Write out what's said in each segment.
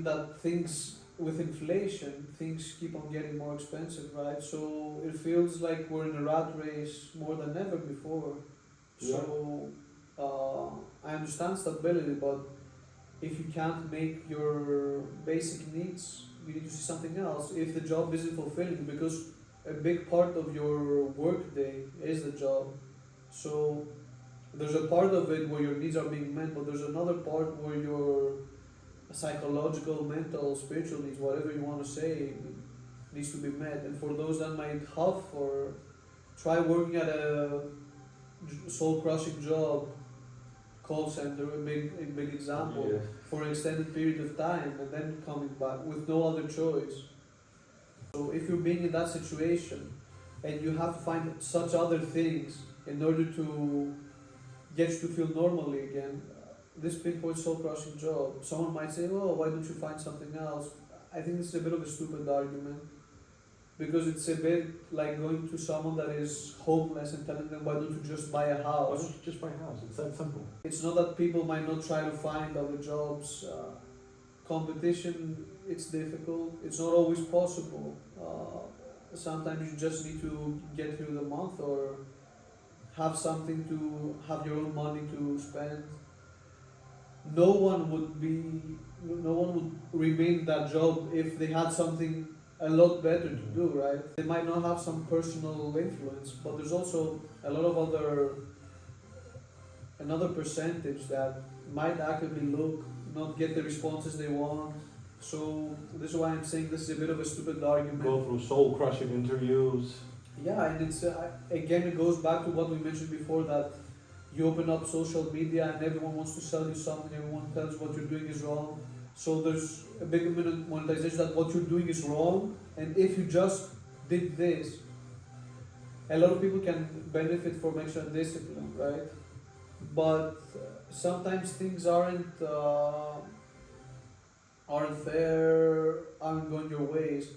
that things, with inflation, things keep on getting more expensive, right? So it feels like we're in a rat race more than ever before. So I understand stability, but if you can't make your basic needs, you need to see something else. If the job isn't fulfilling, because a big part of your work day is the job. So there's a part of it where your needs are being met, but there's another part where your psychological, mental, spiritual needs, whatever you want to say, needs to be met. And for those that might huff or try working at a soul-crushing job, call center, a big example, for an extended period of time, and then coming back with no other choice. So if you're being in that situation and you have to find such other things in order to get you to feel normally again, this pinpoint soul-crushing job, someone might say, oh, why don't you find something else? I think it's a bit of a stupid argument, because it's a bit like going to someone that is homeless and telling them, why don't you just buy a house? Why don't you just buy a house? It's that simple. It's not that people might not try to find other jobs. Competition, it's difficult. It's not always possible. Sometimes you just need to get through the month or have something to have your own money to spend. No one would remain in that job if they had something a lot better to do, right? They might not have some personal influence, but there's also a lot of another percentage that might actively look, not get the responses they want. So this is why I'm saying this is a bit of a stupid argument. Go through soul-crushing interviews. Yeah, and it's again, it goes back to what we mentioned before, that you open up social media and everyone wants to sell you something, everyone tells you what you're doing is wrong. So there's a big monetization that what you're doing is wrong, and if you just did this, a lot of people can benefit from extra discipline, right? But sometimes things aren't fair, aren't going your ways.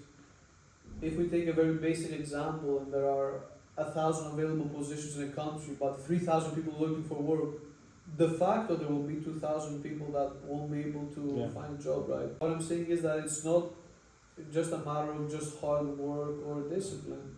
If we take a very basic example, and there are 1,000 available positions in a country, but 3,000 people looking for work, the fact that there will be 2,000 people that won't be able to find a job, right? What I'm saying is that it's not just a matter of just hard work or discipline.